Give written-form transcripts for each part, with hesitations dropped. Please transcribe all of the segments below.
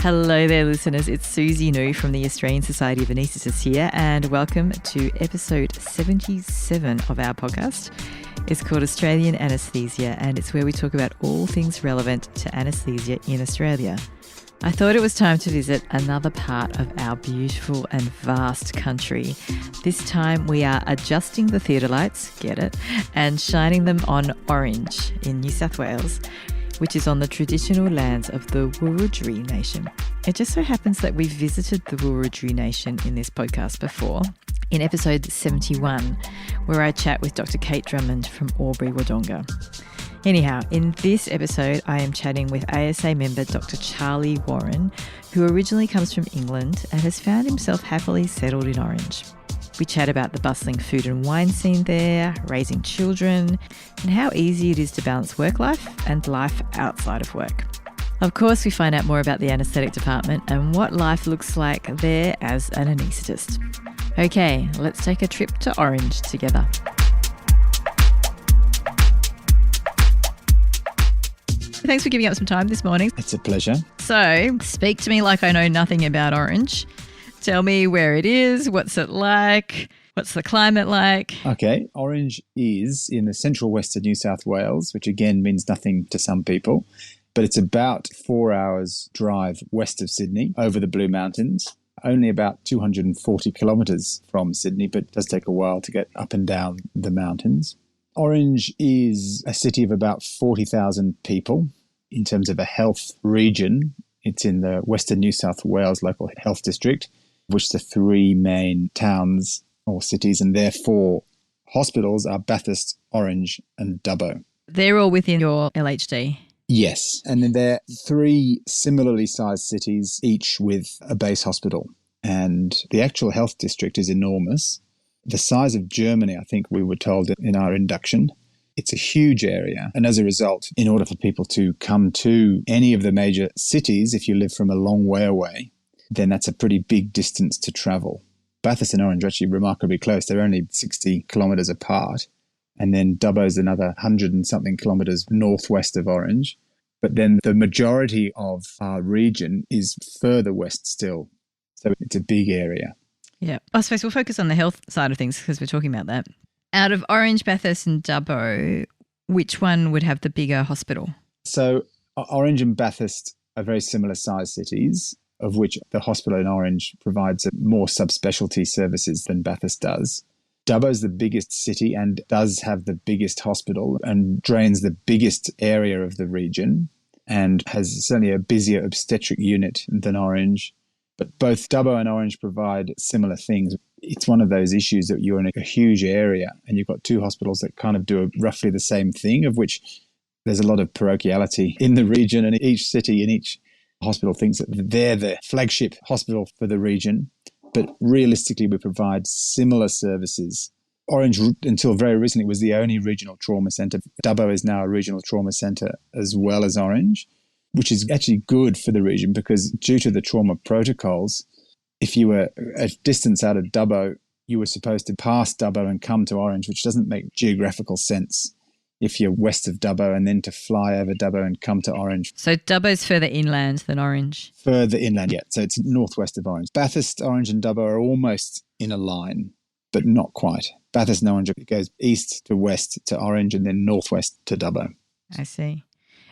Hello there, listeners. It's Susie New from the Australian Society of Anaesthetists here, and welcome to episode 77 of our podcast. It's called Australian Anaesthesia, and it's where we talk about all things relevant to anaesthesia in Australia. I thought it was time to visit another part of our beautiful and vast country. This time we are adjusting the theatre lights, get it, and shining them on orange in New South Wales, which is on the traditional lands of the Wiradgeri Nation. It just so happens that we've visited the Wiradgeri Nation in this podcast before, in episode 71, where I chat with Dr. Kate Drummond from Albury-Wodonga. Anyhow, in this episode, I am chatting with ASA member Dr. Charlie Warren, who originally comes from England and has found himself happily settled in Orange. We chat about the bustling food and wine scene there, raising children, and how easy it is to balance work life and life outside of work. Of course, we find out more about the anaesthetic department and what life looks like there as an anaesthetist. Okay, let's take a trip to Orange together. Thanks for giving up some time this morning. It's a pleasure. So, speak to me like I know nothing about Orange. Tell me where it is, what's it like, what's the climate like? Okay, Orange is in the central west of New South Wales, which again means nothing to some people, but it's about 4 hours drive west of Sydney over the Blue Mountains, only about 240 kilometres from Sydney, but it does take a while to get up and down the mountains. Orange is a city of about 40,000 people. In terms of a health region, it's in the Western New South Wales Local Health District, which the three main towns or cities and therefore hospitals are Bathurst, Orange and Dubbo. They're all within your LHD? Yes. And then they're three similarly sized cities, each with a base hospital. And the actual health district is enormous. The size of Germany, I think we were told in our induction. It's a huge area. And as a result, in order for people to come to any of the major cities, if you live from a long way away, then that's a pretty big distance to travel. Bathurst and Orange are actually remarkably close. They're only 60 kilometres apart. And then Dubbo's another 100 and something kilometres northwest of Orange. But then the majority of our region is further west still. So it's a big area. Yeah. I suppose we'll focus on the health side of things because we're talking about that. Out of Orange, Bathurst and Dubbo, which one would have the bigger hospital? So Orange and Bathurst are very similar sized cities, of which the hospital in Orange provides more subspecialty services than Bathurst does. Dubbo's the biggest city and does have the biggest hospital and drains the biggest area of the region and has certainly a busier obstetric unit than Orange. But both Dubbo and Orange provide similar things. It's one of those issues that you're in a huge area and you've got two hospitals that kind of do roughly the same thing, of which there's a lot of parochiality in the region, and each city and each hospital thinks that they're the flagship hospital for the region. But realistically, we provide similar services. Orange, until very recently, was the only regional trauma centre. Dubbo is now a regional trauma centre as well as Orange, which is actually good for the region because due to the trauma protocols, if you were a distance out of Dubbo, you were supposed to pass Dubbo and come to Orange, which doesn't make geographical sense if you're west of Dubbo and then to fly over Dubbo and come to Orange. So Dubbo's further inland than Orange? Further inland, yeah. So it's northwest of Orange. Bathurst, Orange and Dubbo are almost in a line, but not quite. Bathurst and Orange goes east to west to Orange and then northwest to Dubbo. I see.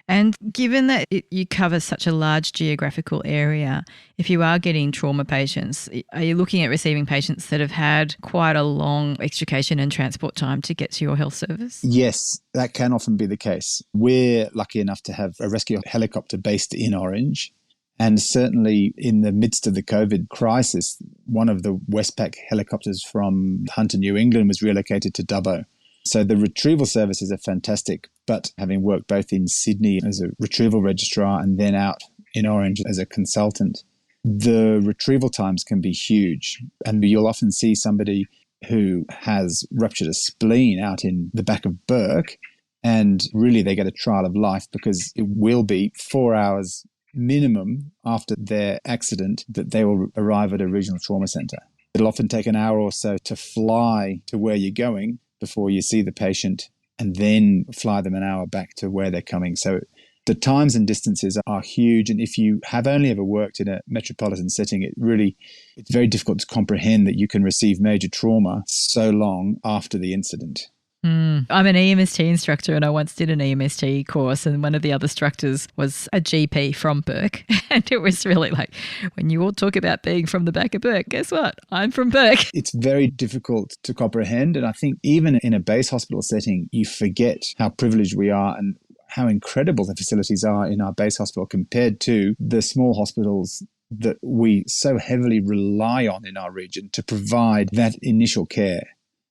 And given that you cover such a large geographical area, if you are getting trauma patients, are you looking at receiving patients that have had quite a long extrication and transport time to get to your health service? Yes, that can often be the case. We're lucky enough to have a rescue helicopter based in Orange. And certainly in the midst of the COVID crisis, one of the Westpac helicopters from Hunter, New England was relocated to Dubbo. So the retrieval services are fantastic, but having worked both in Sydney as a retrieval registrar and then out in Orange as a consultant, the retrieval times can be huge. And you'll often see somebody who has ruptured a spleen out in the back of Burke, and really they get a trial of life because it will be 4 hours minimum after their accident that they will arrive at a regional trauma centre. It'll often take an hour or so to fly to where you're going before you see the patient and then fly them an hour back to where they're coming. So The times and distances are huge. And if you have only ever worked in a metropolitan setting, it's very difficult to comprehend that you can receive major trauma so long after the incident. I'm an EMST instructor and I once did an EMST course, and one of the other instructors was a GP from Burke. And it was really like, when you all talk about being from the back of Burke, guess what? I'm from Burke. It's very difficult to comprehend. And I think even in a base hospital setting, you forget how privileged we are and how incredible the facilities are in our base hospital compared to the small hospitals that we so heavily rely on in our region to provide that initial care.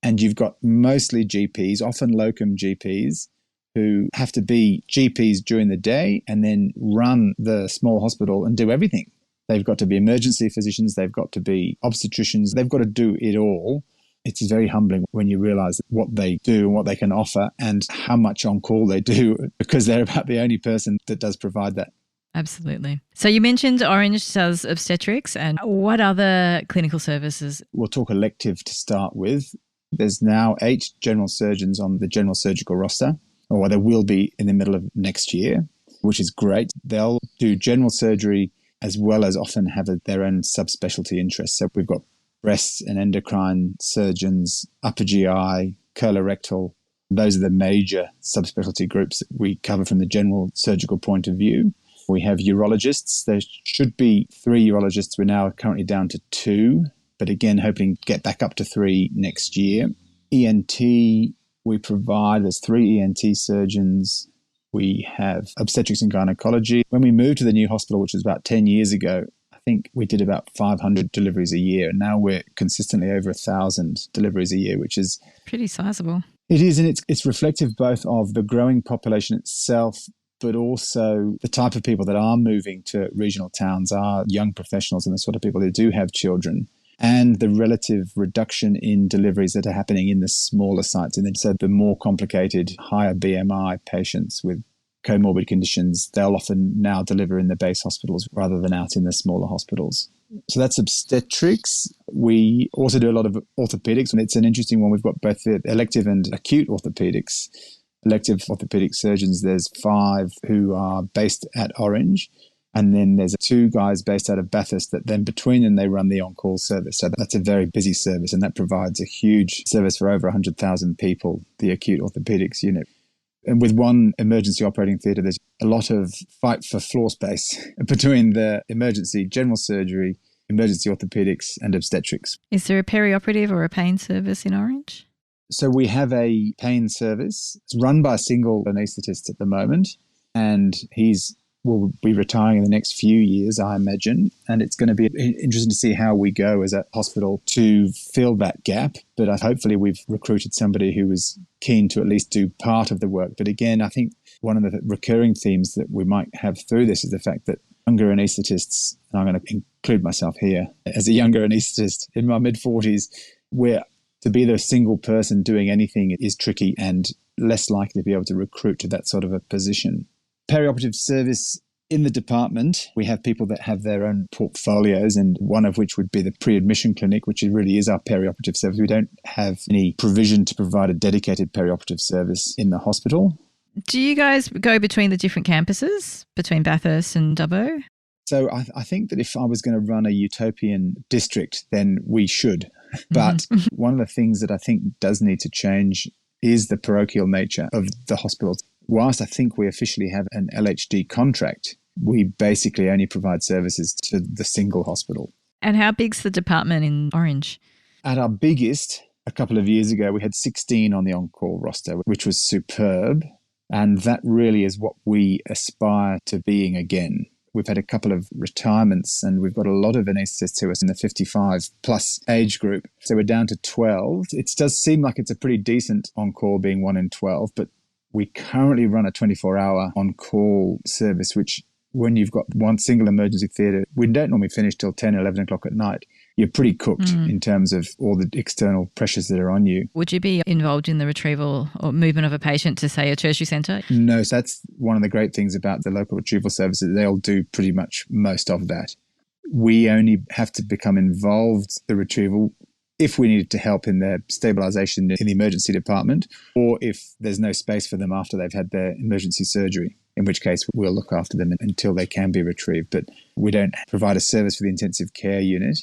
And you've got mostly GPs, often locum GPs, who have to be GPs during the day and then run the small hospital and do everything. They've got to be emergency physicians, they've got to be obstetricians, they've got to do it all. It's very humbling when you realise what they do and what they can offer and how much on-call they do, because they're about the only person that does provide that. Absolutely. So you mentioned Orange does obstetrics, and what other clinical services? We'll talk elective to start with. There's now 8 general surgeons on the general surgical roster, or there will be in the middle of next year, which is great. They'll do general surgery as well as often have their own subspecialty interests. So we've got breast and endocrine surgeons, upper GI, colorectal. Those are the major subspecialty groups that we cover from the general surgical point of view. We have urologists. There should be 3 urologists. We're now currently down to 2. But again, hoping to get back up to 3 next year. ENT, we provide, there's 3 ENT surgeons. We have obstetrics and gynecology. When we moved to the new hospital, which was about 10 years ago, I think we did about 500 deliveries a year. And now we're consistently over 1,000 deliveries a year, which is pretty sizable. It is, and it's reflective both of the growing population itself, but also the type of people that are moving to regional towns are young professionals and the sort of people that do have children, and the relative reduction in deliveries that are happening in the smaller sites. And then so the more complicated, higher BMI patients with comorbid conditions, they'll often now deliver in the base hospitals rather than out in the smaller hospitals. So that's obstetrics. We also do a lot of orthopedics, and it's an interesting one. We've got both the elective and acute orthopedics. Elective orthopedic surgeons, there's 5 who are based at Orange. And then there's 2 guys based out of Bathurst that then between them, they run the on-call service. So that's a very busy service, and that provides a huge service for over 100,000 people, the acute orthopedics unit. And with one emergency operating theatre, there's a lot of fight for floor space between the emergency general surgery, emergency orthopedics and obstetrics. Is there a perioperative or a pain service in Orange? So we have a pain service. It's run by a single anaesthetist at the moment, and will be retiring in the next few years, I imagine. And it's going to be interesting to see how we go as a hospital to fill that gap. But hopefully we've recruited somebody who is keen to at least do part of the work. But again, I think one of the recurring themes that we might have through this is the fact that younger anaesthetists, and I'm going to include myself here as a younger anaesthetist in my mid-40s, where to be the single person doing anything is tricky and less likely to be able to recruit to that sort of a position. Perioperative service in the department, we have people that have their own portfolios, and one of which would be the pre-admission clinic, which really is our perioperative service. We don't have any provision to provide a dedicated perioperative service in the hospital. Do you guys go between the different campuses, between Bathurst and Dubbo? So I think that if I was going to run a utopian district, then we should. But one of the things that I think does need to change is the parochial nature of the hospitals. Whilst I think we officially have an LHD contract, we basically only provide services to the single hospital. And how big's the department in Orange? At our biggest, a couple of years ago, we had 16 on the on-call roster, which was superb. And that really is what we aspire to being again. We've had a couple of retirements, and we've got a lot of anaesthetists who are in the 55 plus age group. So we're down to 12. It does seem like it's a pretty decent on-call being 1 in 12, but we currently run a 24-hour on-call service, which when you've got one single emergency theatre, we don't normally finish till 10, 11 o'clock at night. You're pretty cooked in terms of all the external pressures that are on you. Would you be involved in the retrieval or movement of a patient to, say, a tertiary centre? No, so that's one of the great things about the local retrieval services. They'll do pretty much most of that. We only have to become involved in the retrieval if we needed to help in their stabilisation in the emergency department, or if there's no space for them after they've had their emergency surgery. in which case we'll look after them until they can be retrieved. But we don't provide a service for the intensive care unit.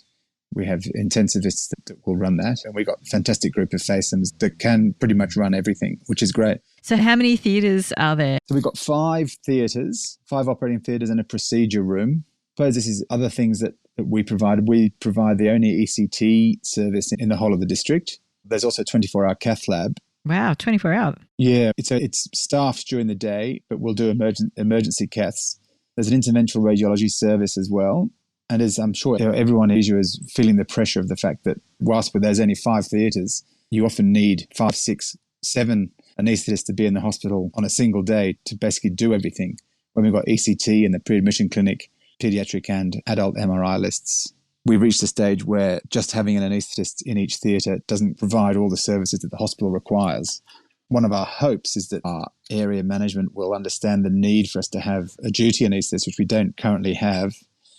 We have intensivists that will run that. And we've got a fantastic group of FASMs that can pretty much run everything, which is great. So how many theatres are there? So we've got 5 theatres, 5 operating theatres and a procedure room. I suppose this is other things that we provide. We provide the only ECT service in the whole of the district. There's also a 24-hour cath lab. Wow, 24 hours. Yeah, it's staffed during the day, but we'll do emergency caths. There's an interventional radiology service as well. And as I'm sure everyone in Asia is feeling the pressure of the fact that whilst there's only 5 theatres, you often need 5, 6, 7 anaesthetists to be in the hospital on a single day to basically do everything. When we've got ECT in the pre-admission clinic, paediatric and adult MRI lists, we've reached a stage where just having an anaesthetist in each theatre doesn't provide all the services that the hospital requires. One of our hopes is that our area management will understand the need for us to have a duty anaesthetist, which we don't currently have,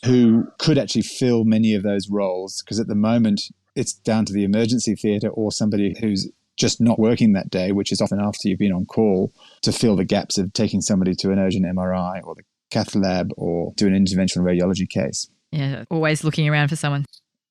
who could actually fill many of those roles, because at the moment it's down to the emergency theatre or somebody who's just not working that day, which is often after you've been on call, to fill the gaps of taking somebody to an urgent MRI or the cath lab or do an interventional radiology case. Yeah, always looking around for someone.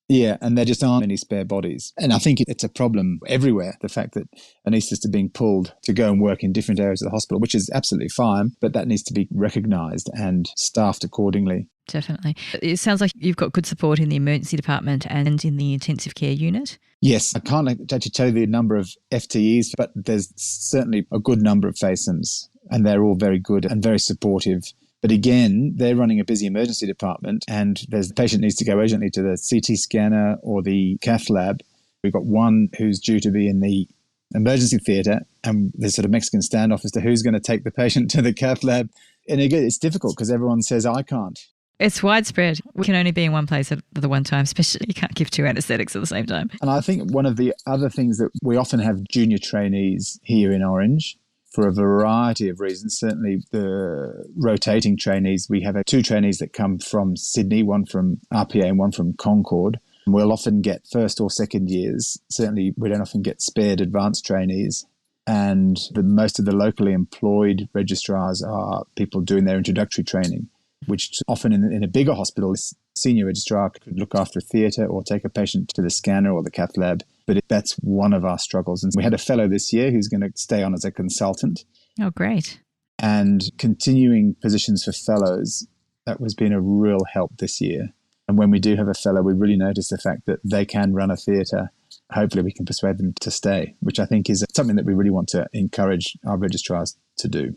Yeah, and there just aren't any spare bodies. And I think it's a problem everywhere, the fact that anaesthetists are being pulled to go and work in different areas of the hospital, which is absolutely fine, but that needs to be recognised and staffed accordingly. Definitely. It sounds like you've got good support in the emergency department and in the intensive care unit. Yes, I can't actually tell you the number of FTEs, but there's certainly a good number of FASMs, and they're all very good and very supportive. But again, they're running a busy emergency department, and the patient needs to go urgently to the CT scanner or the cath lab. We've got one who's due to be in the emergency theatre, and there's sort of Mexican standoff as to who's going to take the patient to the cath lab. And again, it's difficult because everyone says, I can't. It's widespread. We can only be in one place at the one time, especially you can't give 2 anaesthetics at the same time. And I think one of the other things that we often have junior trainees here in Orange for a variety of reasons. Certainly the rotating trainees, we have 2 trainees that come from Sydney, one from RPA and one from Concord. And we'll often get first or second years. Certainly we don't often get spared advanced trainees. And most of the locally employed registrars are people doing their introductory training, which often in a bigger hospital, senior registrar could look after a theatre or take a patient to the scanner or the cath lab. But that's one of our struggles. And we had a fellow this year who's going to stay on as a consultant. Oh, great. And continuing positions for fellows, that has been a real help this year. And when we do have a fellow, we really notice the fact that they can run a theatre. Hopefully we can persuade them to stay, which I think is something that we really want to encourage our registrars to do.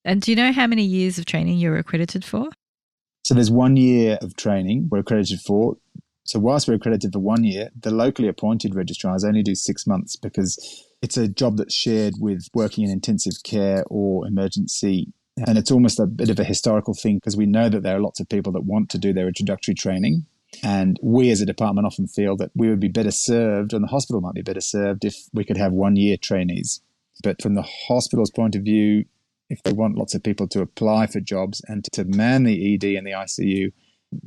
And do you know how many years of training you're accredited for? So there's 1 year of training we're accredited for. So whilst we're accredited for 1 year, the locally appointed registrars only do 6 months because it's a job that's shared with working in intensive care or emergency. And it's almost a bit of a historical thing because we know that there are lots of people that want to do their introductory training. And we as a department often feel that we would be better served, and the hospital might be better served, if we could have 1 year trainees. But from the hospital's point of view, if they want lots of people to apply for jobs and to man the ED and the ICU,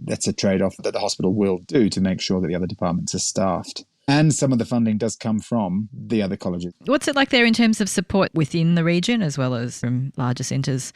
that's a trade-off that the hospital will do to make sure that the other departments are staffed. And some of the funding does come from the other colleges. What's it like there in terms of support within the region as well as from larger centres?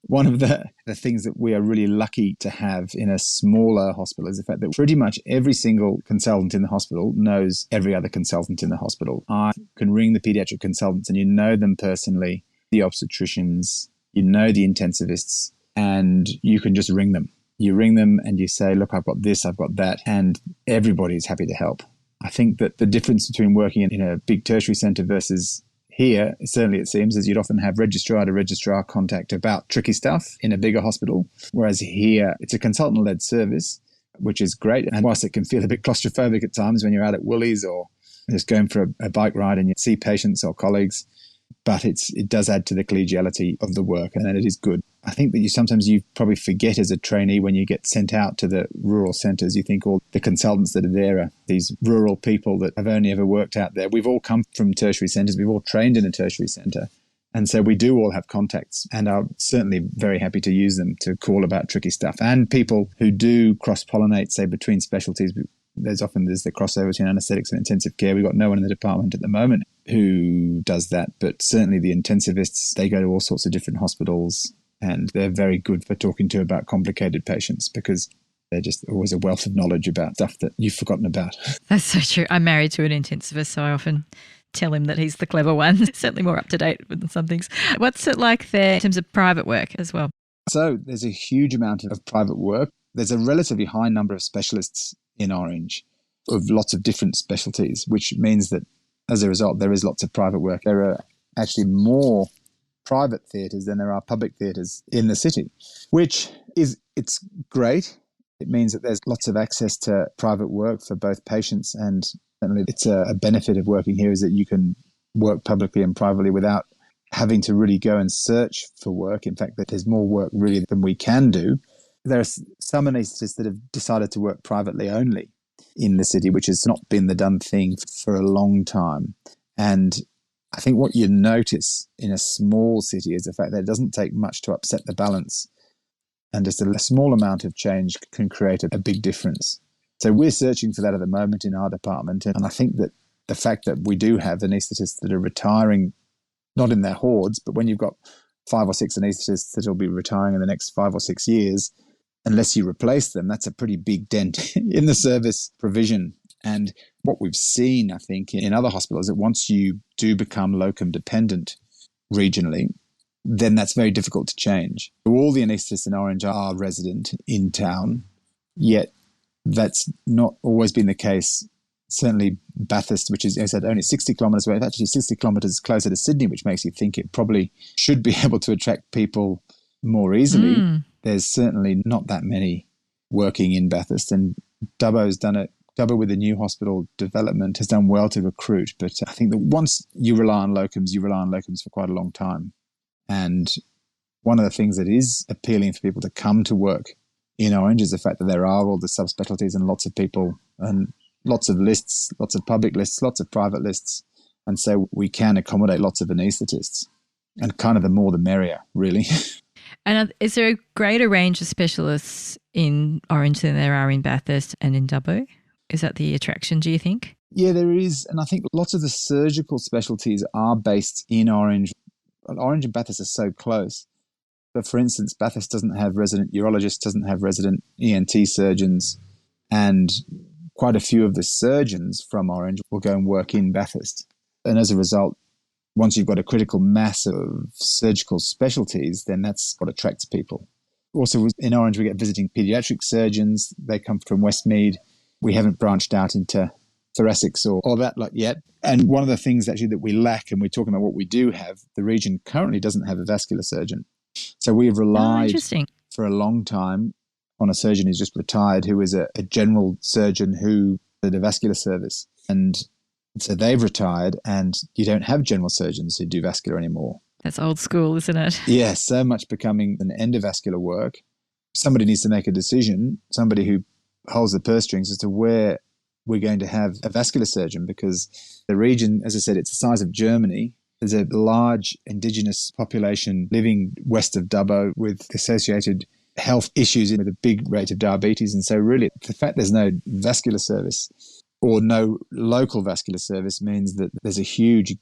One of the things that we are really lucky to have in a smaller hospital is the fact that pretty much every single consultant in the hospital knows every other consultant in the hospital. I can ring the paediatric consultants and you know them personally, the obstetricians, you know the intensivists, and you can just ring them. You ring them and you say, look, I've got this, I've got that, and everybody's happy to help. I think that the difference between working in a big tertiary centre versus here, certainly it seems, is you'd often have registrar to registrar contact about tricky stuff in a bigger hospital, whereas here it's a consultant-led service, which is great. And whilst it can feel a bit claustrophobic at times when you're out at Woolies or just going for a bike ride and you see patients or colleagues, but it does add to the collegiality of the work, and it is good. I think that sometimes you probably forget as a trainee when you get sent out to the rural centres, you think all the consultants that are there are these rural people that have only ever worked out there. We've all come from tertiary centres. We've all trained in a tertiary centre. And so we do all have contacts and are certainly very happy to use them to call about tricky stuff. And people who do cross-pollinate, say, between specialties. There's the crossover between anaesthetics and intensive care. We've got no one in the department at the moment who does that, but certainly the intensivists, they go to all sorts of different hospitals. and they're very good for talking to about complicated patients because they're just always a wealth of knowledge about stuff that you've forgotten about. That's so true. I'm married to an intensivist, so I often tell him that he's the clever one. Certainly more up to date with some things. What's it like there in terms of private work as well? So there's a huge amount of private work. There's a relatively high number of specialists in Orange of lots of different specialties, which means that as a result, there is lots of private work. There are actually more private theatres than there are public theatres in the city, which is, it's great. It means that there's lots of access to private work for both patients, and certainly it's a benefit of working here is that you can work publicly and privately without having to really go and search for work. In fact, that there's more work really than we can do. There are some anaesthetists that have decided to work privately only in the city, which has not been the done thing for a long time. And I think what you notice in a small city is the fact that it doesn't take much to upset the balance. And just a small amount of change can create a big difference. So we're searching for that at the moment in our department. And I think that the fact that we do have anaesthetists that are retiring, not in their hordes, but when you've got 5 or 6 anaesthetists that will be retiring in the next 5 or 6 years, unless you replace them, that's a pretty big dent in the service provision. And what we've seen, I think, in other hospitals, that once you do become locum dependent regionally, then that's very difficult to change. All the anaesthetists in Orange are resident in town, yet that's not always been the case. Certainly Bathurst, which is, as I said, only 60 kilometres away, it's actually 60 kilometres closer to Sydney, which makes you think it probably should be able to attract people more easily. There's certainly not that many working in Bathurst, and Dubbo's done it. Dubbo with the new hospital development has done well to recruit, but I think that once you rely on locums for quite a long time. And one of the things that is appealing for people to come to work in Orange is the fact that there are all the subspecialties and lots of people and lots of lists, lots of public lists, lots of private lists. And so we can accommodate lots of anaesthetists, and kind of the more the merrier, really. And is there a greater range of specialists in Orange than there are in Bathurst and in Dubbo? Is that the attraction, do you think? Yeah, there is. And I think lots of the surgical specialties are based in Orange. Orange and Bathurst are so close. But for instance, Bathurst doesn't have resident urologists, doesn't have resident ENT surgeons, and quite a few of the surgeons from Orange will go and work in Bathurst. And as a result, once you've got a critical mass of surgical specialties, then that's what attracts people. Also in Orange, we get visiting paediatric surgeons. They come from Westmead. We haven't branched out into thoracics or that lot yet. And one of the things actually that we lack, and we're talking about what we do have, the region currently doesn't have a vascular surgeon. So we have relied for a long time on a surgeon who's just retired, who is a general surgeon who did a vascular service. And so they've retired, and you don't have general surgeons who do vascular anymore. That's old school, isn't it? Yeah, so much becoming an endovascular work. Somebody needs to make a decision, somebody who holds the purse strings as to where we're going to have a vascular surgeon, because the region, as I said, it's the size of Germany. There's a large indigenous population living west of Dubbo with associated health issues with a big rate of diabetes. And so really the fact there's no vascular service or no local vascular service means that there's a huge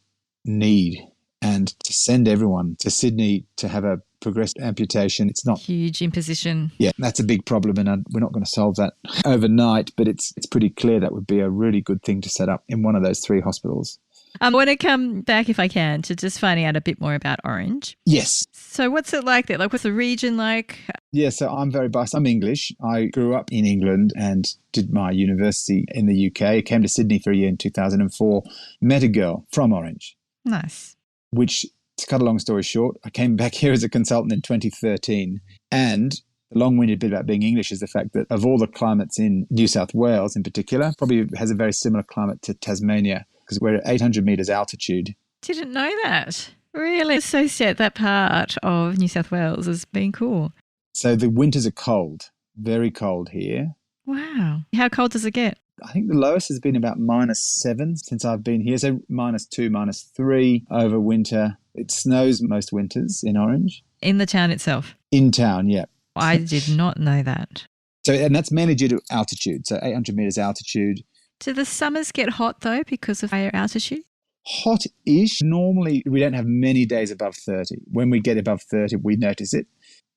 need. And to send everyone to Sydney to have a progressed amputation, it's not... Huge imposition. Yeah, that's a big problem, and we're not going to solve that overnight, but it's pretty clear that would be a really good thing to set up in one of those 3 hospitals. I want to come back, if I can, to just finding out a bit more about Orange. Yes. So what's it like there? Like, what's the region like? Yeah, so I'm very biased. I'm English. I grew up in England and did my university in the UK. Came to Sydney for a year in 2004. Met a girl from Orange. Nice. Which, to cut a long story short, I came back here as a consultant in 2013. And the long-winded bit about being English is the fact that of all the climates in New South Wales in particular, probably has a very similar climate to Tasmania, because we're at 800 metres altitude. Didn't know that. Really associate that part of New South Wales as being cool. So the winters are cold, very cold here. Wow. How cold does it get? I think the lowest has been about -7 since I've been here. So -2, -3 over winter. It snows most winters in Orange. In the town itself? In town, yeah. I did not know that. So, and that's mainly due to altitude. So 800 metres altitude. Do the summers get hot though because of higher altitude? Hot-ish. Normally we don't have many days above 30. When we get above 30, we notice it.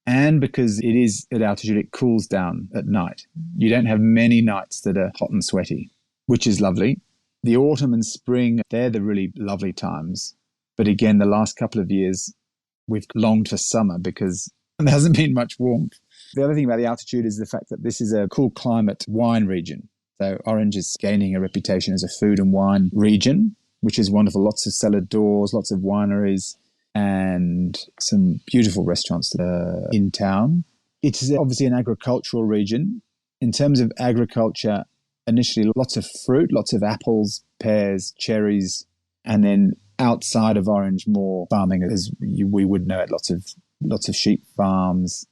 And because it is at altitude, it cools down at night. You don't have many nights that are hot and sweaty, which is lovely. The autumn and spring, they're the really lovely times. But again, the last couple of years, we've longed for summer because there hasn't been much warmth. The other thing about the altitude is the fact that this is a cool climate wine region. So Orange is gaining a reputation as a food and wine region, which is wonderful. Lots of cellar doors, lots of wineries, and some beautiful restaurants in town. It's obviously an agricultural region. In terms of agriculture, initially lots of fruit, lots of apples, pears, cherries, and then outside of Orange, more farming, as we would know it, lots of sheep farms,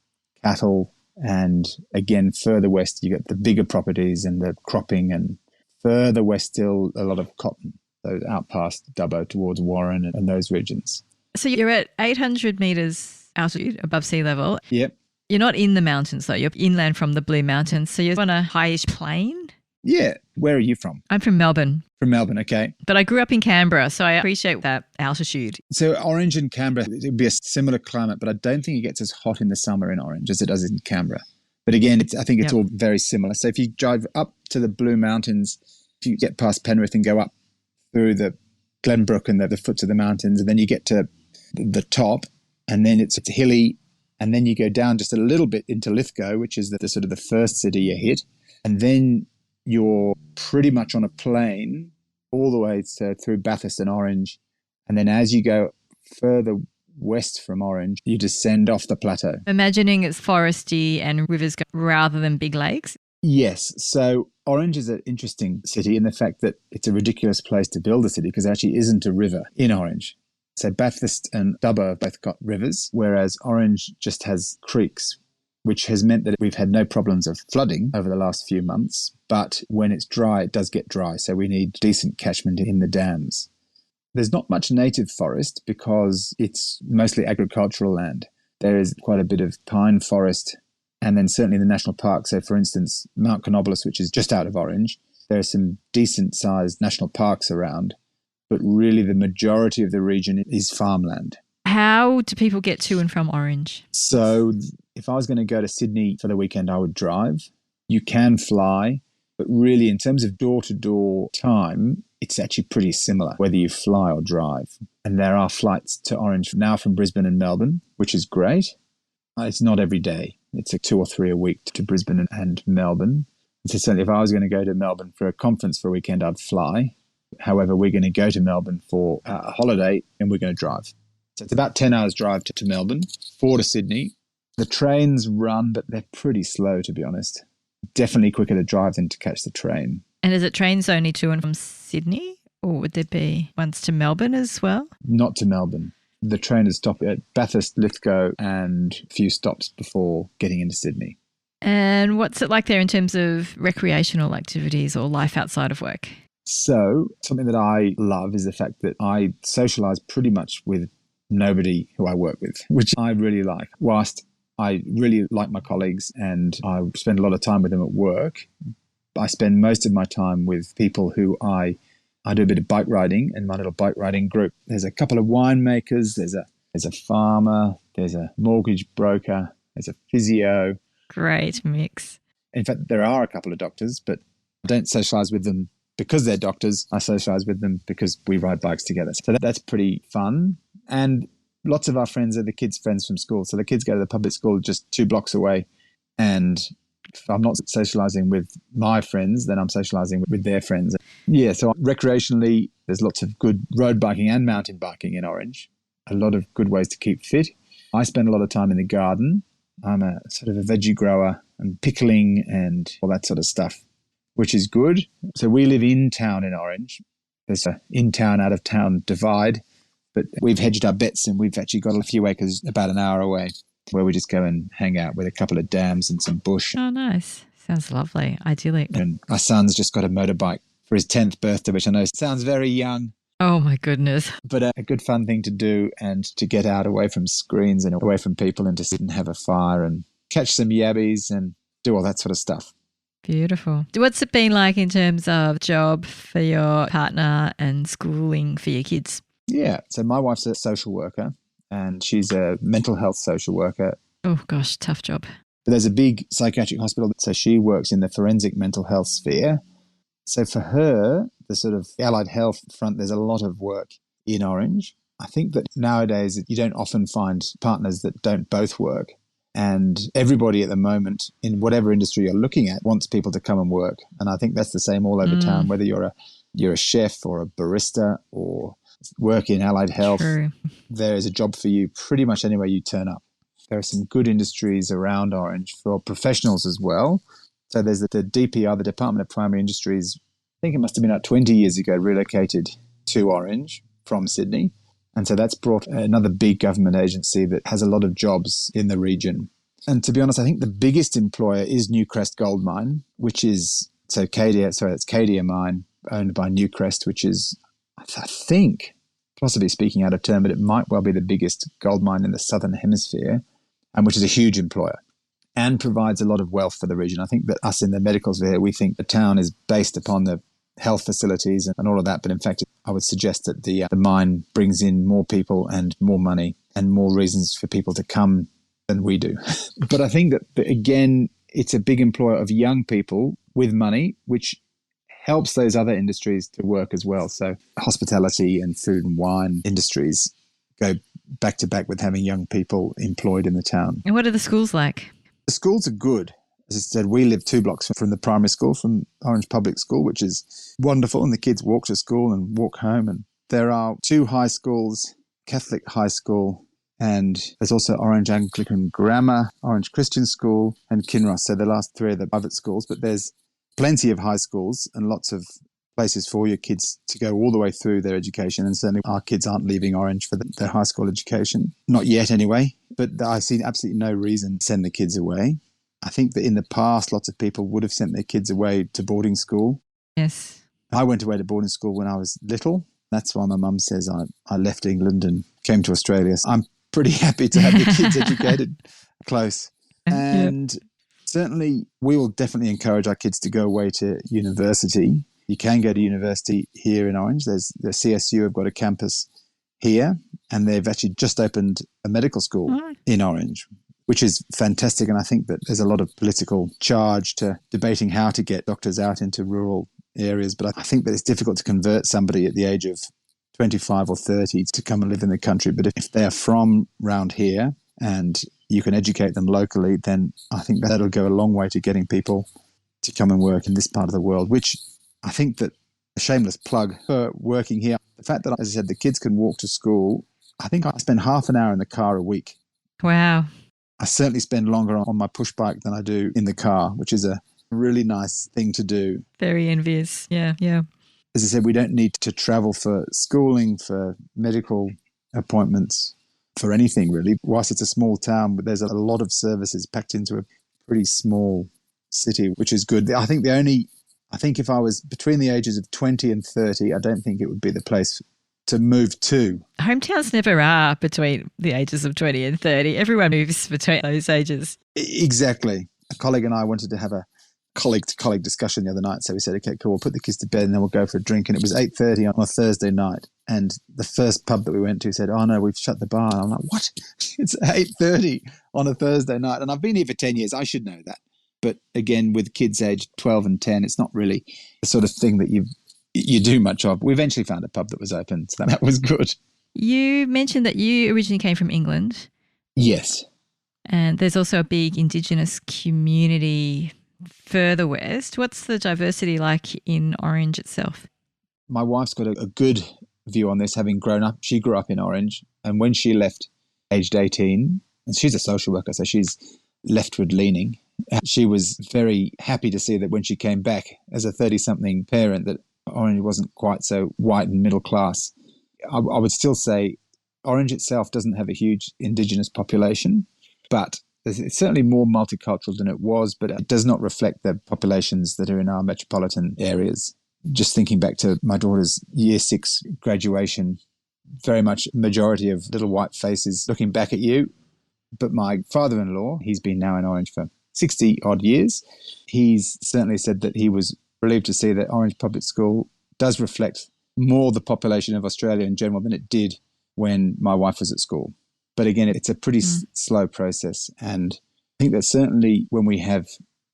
cattle, and again, further west, you get the bigger properties and the cropping, and further west still, a lot of cotton. So out past Dubbo towards Warren and those regions. So you're at 800 metres altitude above sea level. Yep. You're not in the mountains though. You're inland from the Blue Mountains. So you're on a highish plain? Yeah. Where are you from? I'm from Melbourne. From Melbourne, okay. But I grew up in Canberra, so I appreciate that altitude. So Orange and Canberra, it would be a similar climate, but I don't think it gets as hot in the summer in Orange as it does in Canberra. But again, I think it's all very similar. So if you drive up to the Blue Mountains, if you get past Penrith and go up through the Glenbrook and the foots of the mountains, and then you get to the top, and then it's hilly, and then you go down just a little bit into Lithgow, which is the sort of the first city you hit, and then you're pretty much on a plain all the way through Bathurst and Orange, and then as you go further west from Orange, you descend off the plateau. Imagining it's foresty and rivers rather than big lakes. Yes. So Orange is an interesting city in the fact that it's a ridiculous place to build a city because there actually isn't a river in Orange. So Bathurst and Dubbo have both got rivers, whereas Orange just has creeks, which has meant that we've had no problems of flooding over the last few months. But when it's dry, it does get dry. So we need decent catchment in the dams. There's not much native forest because it's mostly agricultural land. There is quite a bit of pine forest, and then certainly the national park. So for instance, Mount Canobolas, which is just out of Orange, there are some decent sized national parks around, but really the majority of the region is farmland. How do people get to and from Orange? So if I was going to go to Sydney for the weekend, I would drive. You can fly, but really in terms of door-to-door time, it's actually pretty similar, whether you fly or drive. And there are flights to Orange now from Brisbane and Melbourne, which is great. It's not every day. It's 2 or 3 a week to Brisbane and Melbourne. So certainly if I was going to go to Melbourne for a conference for a weekend, I'd fly. However, we're going to go to Melbourne for a holiday and we're going to drive. So it's about 10 hours drive to Melbourne, 4 to Sydney. The trains run, but they're pretty slow, to be honest. Definitely quicker to drive than to catch the train. And is it trains only to and from Sydney, or would there be ones to Melbourne as well? Not to Melbourne. The trainers stop at Bathurst, Lithgow, and a few stops before getting into Sydney. And what's it like there in terms of recreational activities or life outside of work? So something that I love is the fact that I socialise pretty much with nobody who I work with, which I really like. Whilst I really like my colleagues and I spend a lot of time with them at work, I spend most of my time with people who I do a bit of bike riding in my little bike riding group. There's a couple of winemakers, there's a farmer, there's a mortgage broker, there's a physio. Great mix. In fact, there are a couple of doctors, but I don't socialise with them because they're doctors. I socialise with them because we ride bikes together. So that's pretty fun. And lots of our friends are the kids' friends from school. So the kids go to the public school just 2 blocks away. And if I'm not socialising with my friends, then I'm socialising with their friends. Yeah, so recreationally, there's lots of good road biking and mountain biking in Orange. A lot of good ways to keep fit. I spend a lot of time in the garden. I'm a sort of a veggie grower and pickling and all that sort of stuff, which is good. So we live in town in Orange. There's a in-town, out-of-town divide. But we've hedged our bets and we've actually got a few acres about an hour away where we just go and hang out with a couple of dams and some bush. Oh, nice. Sounds lovely. Idyllic. And my son's just got a motorbike for his 10th birthday, which I know sounds very young. Oh, my goodness. But a good fun thing to do and to get out away from screens and away from people and to sit and have a fire and catch some yabbies and do all that sort of stuff. Beautiful. What's it been like in terms of job for your partner and schooling for your kids? Yeah. So my wife's a social worker and she's a mental health social worker. Oh, gosh, tough job. But there's a big psychiatric hospital, so she works in the forensic mental health sphere. So for her, the sort of allied health front, there's a lot of work in Orange. I think that nowadays you don't often find partners that don't both work. And everybody at the moment, in whatever industry you're looking at, wants people to come and work. And I think that's the same all over town, whether you're a chef or a barista or work in allied health. True. There is a job for you pretty much anywhere you turn up. There are some good industries around Orange for professionals as well. So there's the DPR, the Department of Primary Industries, I think it must have been about 20 years ago, relocated to Orange from Sydney. And so that's brought another big government agency that has a lot of jobs in the region. And to be honest, I think the biggest employer is Newcrest Gold Mine, which is, it's Cadia Mine, owned by Newcrest, which is, I think, possibly speaking out of turn, but it might well be the biggest gold mine in the Southern Hemisphere, and which is a huge employer and provides a lot of wealth for the region. I think that us in the medical sphere, we think the town is based upon the health facilities and all of that. But in fact, I would suggest that the mine brings in more people and more money and more reasons for people to come than we do. But I think that, again, it's a big employer of young people with money, which helps those other industries to work as well. So hospitality and food and wine industries go back to back with having young people employed in the town. And what are the schools like? The schools are good. As I said, we live 2 blocks from the primary school, from Orange Public School, which is wonderful. And the kids walk to school and walk home. And there are 2 high schools, Catholic High School, and there's also Orange Anglican Grammar, Orange Christian School, and Kinross. So the last 3 are the private schools, but there's plenty of high schools and lots of places for your kids to go all the way through their education. And certainly our kids aren't leaving Orange for their high school education. Not yet anyway, but I see absolutely no reason to send the kids away. I think that in the past, lots of people would have sent their kids away to boarding school. Yes. I went away to boarding school when I was little. That's why my mum says I left England and came to Australia. So I'm pretty happy to have the kids educated close. And certainly we will definitely encourage our kids to go away to university. You can go to university here in Orange. There's the CSU have got a campus here, and they've actually just opened a medical school in Orange, which is fantastic. And I think that there's a lot of political charge to debating how to get doctors out into rural areas. But I think that it's difficult to convert somebody at the age of 25 or 30 to come and live in the country. But if they're from round here and you can educate them locally, then I think that'll go a long way to getting people to come and work in this part of the world, which I think that a shameless plug for working here. The fact that, as I said, the kids can walk to school, I think I spend half an hour in the car a week. Wow. I certainly spend longer on my push bike than I do in the car, which is a really nice thing to do. Very envious. Yeah. As I said, we don't need to travel for schooling, for medical appointments, for anything really. Whilst it's a small town, but there's a lot of services packed into a pretty small city, which is good. I think if I was between the ages of 20 and 30, I don't think it would be the place to move to. Hometowns never are between the ages of 20 and 30. Everyone moves between those ages. Exactly. A colleague and I wanted to have a colleague-to-colleague discussion the other night. So we said, okay, cool, we'll put the kids to bed and then we'll go for a drink. And it was 8:30 on a Thursday night. And the first pub that we went to said, oh no, we've shut the bar. And I'm like, what? It's 8:30 on a Thursday night. And I've been here for 10 years. I should know that. But again, with kids aged 12 and 10, it's not really the sort of thing that you do much of. We eventually found a pub that was open, so that was good. You mentioned that you originally came from England. Yes. And there's also a big Indigenous community further west. What's the diversity like in Orange itself? My wife's got a good view on this, having grown up. She grew up in Orange, and when she left aged 18, and she's a social worker, so she's leftward leaning, she was very happy to see that when she came back as a 30-something parent that Orange wasn't quite so white and middle class. I would still say Orange itself doesn't have a huge Indigenous population, but it's certainly more multicultural than it was, but it does not reflect the populations that are in our metropolitan areas. Just thinking back to my daughter's year 6 graduation, very much majority of little white faces looking back at you. But my father-in-law, he's been now in Orange for 60 odd years. He's certainly said that he was relieved to see that Orange Public School does reflect more the population of Australia in general than it did when my wife was at school. But again, it's a pretty slow process. And I think that certainly when we have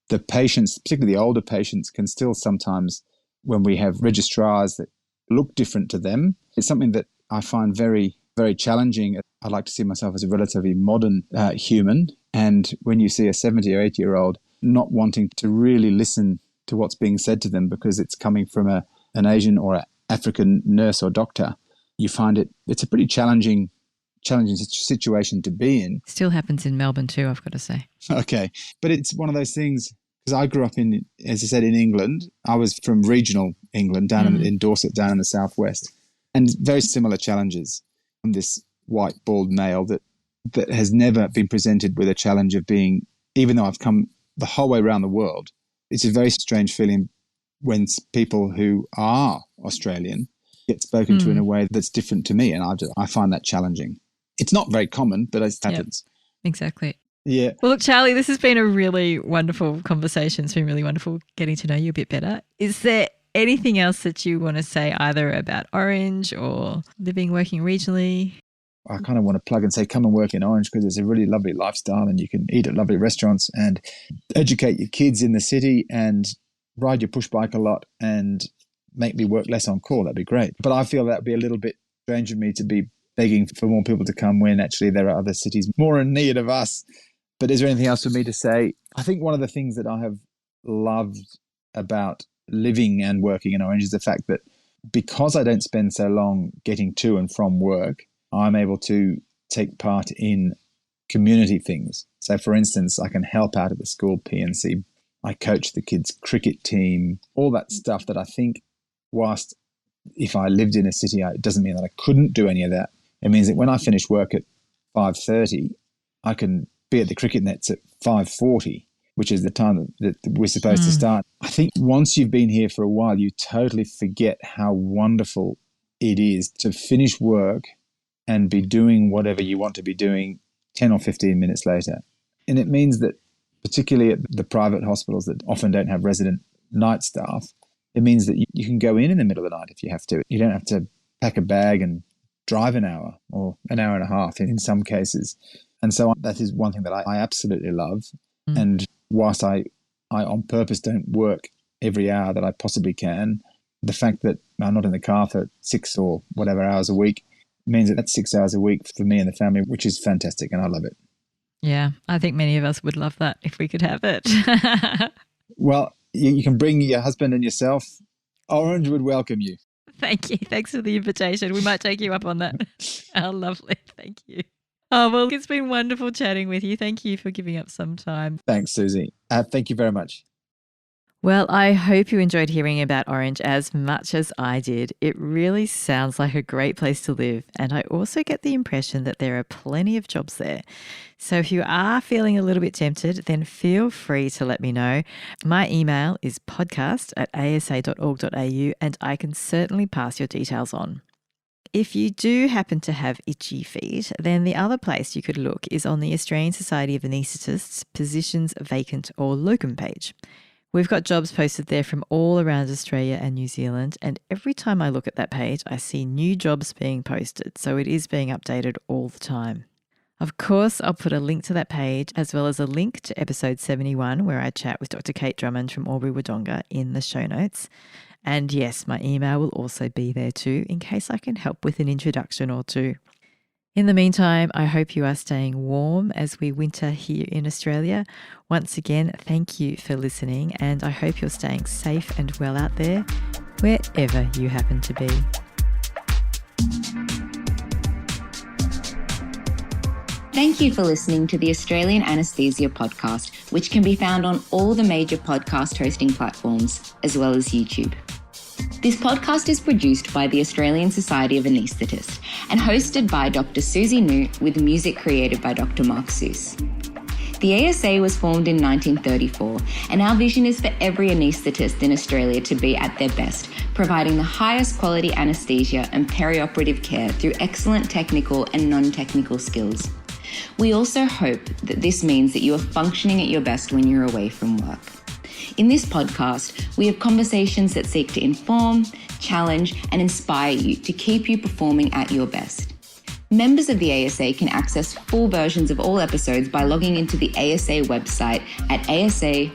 the patients, particularly the older patients, can still sometimes, when we have registrars that look different to them, it's something that I find very, very challenging. I like to see myself as a relatively modern human. And when you see a 70 or 80-year-old not wanting to really listen to what's being said to them because it's coming from an Asian or an African nurse or doctor, you find it's a pretty challenging situation to be in. Still happens in Melbourne too, I've got to say. Okay. But it's one of those things, because I grew up in, as I said, in England. I was from regional England, down in Dorset, down in the southwest, and very similar challenges. I'm this white, bald male that has never been presented with a challenge of being, even though I've come the whole way around the world, it's a very strange feeling when people who are Australian get spoken to in a way that's different to me. And I find that challenging. It's not very common, but it happens. Yep, exactly. Yeah. Well, look, Charlie, this has been a really wonderful conversation. It's been really wonderful getting to know you a bit better. Is there anything else that you want to say either about Orange or working regionally? I kind of want to plug and say, come and work in Orange because it's a really lovely lifestyle and you can eat at lovely restaurants and educate your kids in the city and ride your push bike a lot and make me work less on call. That'd be great. But I feel that'd be a little bit strange of me to be begging for more people to come when actually there are other cities more in need of us. But is there anything else for me to say? I think one of the things that I have loved about living and working in Orange is the fact that because I don't spend so long getting to and from work, I'm able to take part in community things. So, for instance, I can help out at the school P&C. I coach the kids' cricket team, all that stuff that I think, whilst if I lived in a city, it doesn't mean that I couldn't do any of that. It means that when I finish work at 5:30, I can be at the cricket nets at 5:40, which is the time that we're supposed to start. I think once you've been here for a while, you totally forget how wonderful it is to finish work and be doing whatever you want to be doing 10 or 15 minutes later. And it means that particularly at the private hospitals that often don't have resident night staff, it means that you can go in the middle of the night if you have to. You don't have to pack a bag and drive an hour or an hour and a half in some cases. And so that is one thing that I absolutely love. And whilst I on purpose don't work every hour that I possibly can, the fact that I'm not in the car for 6 or whatever hours a week means that that's 6 hours a week for me and the family, which is fantastic, and I love it. Yeah, I think many of us would love that if we could have it. Well, you can bring your husband and yourself. Orange would welcome you. Thank you. Thanks for the invitation. We might take you up on that. Oh, lovely. Thank you. Oh, well, it's been wonderful chatting with you. Thank you for giving up some time. Thanks, Susie. Thank you very much. Well, I hope you enjoyed hearing about Orange as much as I did. It really sounds like a great place to live, and I also get the impression that there are plenty of jobs there. So if you are feeling a little bit tempted, then feel free to let me know. My email is podcast@asa.org.au, and I can certainly pass your details on. If you do happen to have itchy feet, then the other place you could look is on the Australian Society of Anaesthetists positions vacant or locum page. We've got jobs posted there from all around Australia and New Zealand, and every time I look at that page, I see new jobs being posted, so it is being updated all the time. Of course, I'll put a link to that page as well as a link to episode 71 where I chat with Dr. Kate Drummond from Albury-Wodonga in the show notes. And yes, my email will also be there too in case I can help with an introduction or two. In the meantime, I hope you are staying warm as we winter here in Australia. Once again, thank you for listening, and I hope you're staying safe and well out there, wherever you happen to be. Thank you for listening to the Australian Anaesthesia podcast, which can be found on all the major podcast hosting platforms, as well as YouTube. This podcast is produced by the Australian Society of Anaesthetists and hosted by Dr. Susie New with music created by Dr. Mark Seuss. The ASA was formed in 1934, and our vision is for every anaesthetist in Australia to be at their best, providing the highest quality anaesthesia and perioperative care through excellent technical and non-technical skills. We also hope that this means that you are functioning at your best when you're away from work. In this podcast, we have conversations that seek to inform, challenge, and inspire you to keep you performing at your best. Members of the ASA can access full versions of all episodes by logging into the ASA website at asa.org.au.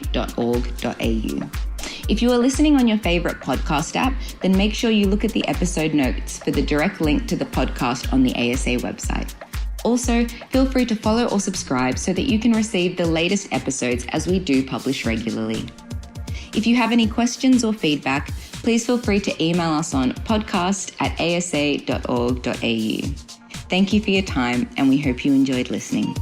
If you are listening on your favourite podcast app, then make sure you look at the episode notes for the direct link to the podcast on the ASA website. Also, feel free to follow or subscribe so that you can receive the latest episodes as we do publish regularly. If you have any questions or feedback, please feel free to email us on podcast@asa.org.au. Thank you for your time, and we hope you enjoyed listening.